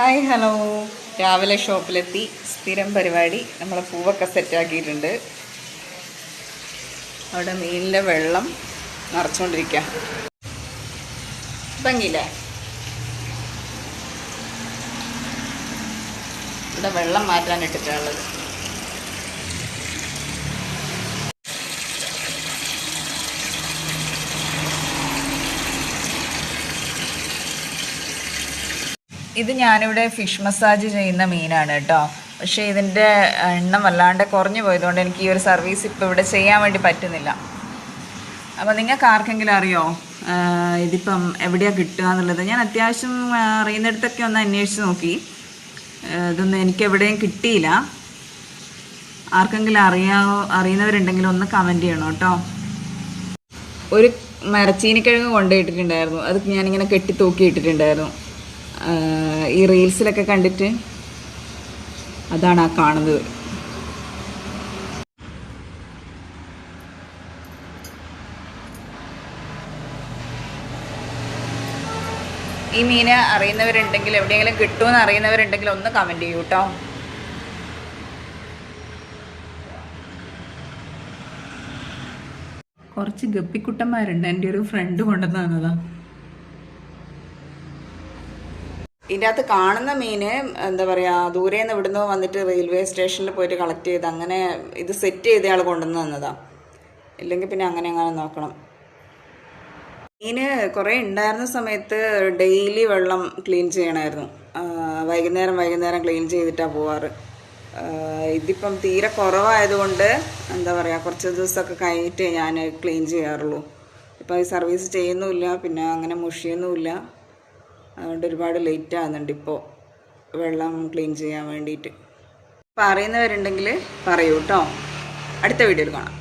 Hi hello, രാവിലെ ഷോപ്പിലെത്തി. സ്ഥിരം പരിപാടി, നമ്മൾ പൂവൊക്കെ സെറ്റാക്കിയിട്ടുണ്ട്. അവിടെ മീനിൻ്റെ വെള്ളം നിറച്ചുകൊണ്ടിരിക്കുക. ഭംഗിയില്ലേ? ഇവിടെ വെള്ളം മാറ്റാനിട്ടിട്ടുള്ളത്. ഇത് ഞാനിവിടെ ഫിഷ് മസാജ് ചെയ്യുന്ന മീനാണ് കേട്ടോ. പക്ഷേ ഇതിൻ്റെ എണ്ണം വല്ലാണ്ട് കുറഞ്ഞു പോയതുകൊണ്ട് എനിക്ക് ഈ ഒരു സർവീസ് ഇപ്പോൾ ഇവിടെ ചെയ്യാൻ വേണ്ടി പറ്റുന്നില്ല. അപ്പോൾ നിങ്ങൾക്ക് ആർക്കെങ്കിലും അറിയോ ഇതിപ്പം എവിടെയാണ് കിട്ടുക എന്നുള്ളത്? ഞാൻ അത്യാവശ്യം അറിയുന്നിടത്തൊക്കെ ഒന്ന് അന്വേഷിച്ച് നോക്കി. ഇതൊന്നും എനിക്ക് എവിടെയും കിട്ടിയില്ല. ആർക്കെങ്കിലും അറിയുന്നവരുണ്ടെങ്കിൽ ഒന്ന് കമൻറ്റ് ചെയ്യണം കേട്ടോ. ഒരു മരച്ചീനിക്കിഴങ്ങ് കൊണ്ടുപോയിട്ടിട്ടുണ്ടായിരുന്നു. അത് ഞാനിങ്ങനെ കെട്ടി തൂക്കി ഇട്ടിട്ടുണ്ടായിരുന്നു. ഈ റീൽസിലൊക്കെ കണ്ടിട്ട് അതാണ് ആ കാണുന്നത്. ഈ മീന് അറിയുന്നവരുണ്ടെങ്കിൽ, എവിടെയെങ്കിലും കിട്ടുമെന്ന് അറിയുന്നവരുണ്ടെങ്കിൽ ഒന്ന് കമൻറ്റ് ചെയ്യൂ കേട്ടോ. കുറച്ച് ഗപ്പിക്കുട്ടന്മാരുണ്ട്. എൻ്റെ ഒരു ഫ്രണ്ട് കൊണ്ടുവന്ന് തന്നതാ. ഇതിൻ്റെ അകത്ത് കാണുന്ന മീന് എന്താ പറയുക, ദൂരെ നിന്ന് ഇവിടുന്ന് വന്നിട്ട് റെയിൽവേ സ്റ്റേഷനിൽ പോയിട്ട് കളക്ട് ചെയ്ത് അങ്ങനെ ഇത് സെറ്റ് ചെയ്ത ആൾ കൊണ്ടുവന്ന് തന്നതാണ്. ഇല്ലെങ്കിൽ പിന്നെ അങ്ങനെ നോക്കണം. മീന് കുറേ ഉണ്ടായിരുന്ന സമയത്ത് ഡെയിലി വെള്ളം ക്ലീൻ ചെയ്യണമായിരുന്നു. വൈകുന്നേരം ക്ലീൻ ചെയ്തിട്ടാണ് പോവാറ്. ഇതിപ്പം തീരെ കുറവായതുകൊണ്ട് എന്താ പറയുക, കുറച്ച് ദിവസമൊക്കെ കഴിഞ്ഞിട്ട് ഞാൻ ക്ലീൻ ചെയ്യാറുള്ളൂ. ഇപ്പം ഈ സർവീസ് ചെയ്യുന്നുമില്ല, പിന്നെ അങ്ങനെ മുഷിയൊന്നുമില്ല. അതുകൊണ്ട് ഒരുപാട് ലേറ്റ് ആകുന്നുണ്ട് ഇപ്പോൾ വെള്ളം ക്ലീൻ ചെയ്യാൻ വേണ്ടിയിട്ട്. അപ്പോൾ അറിയുന്നവരുണ്ടെങ്കിൽ പറയൂ കേട്ടോ. അടുത്ത വീഡിയോയിൽ കാണാം.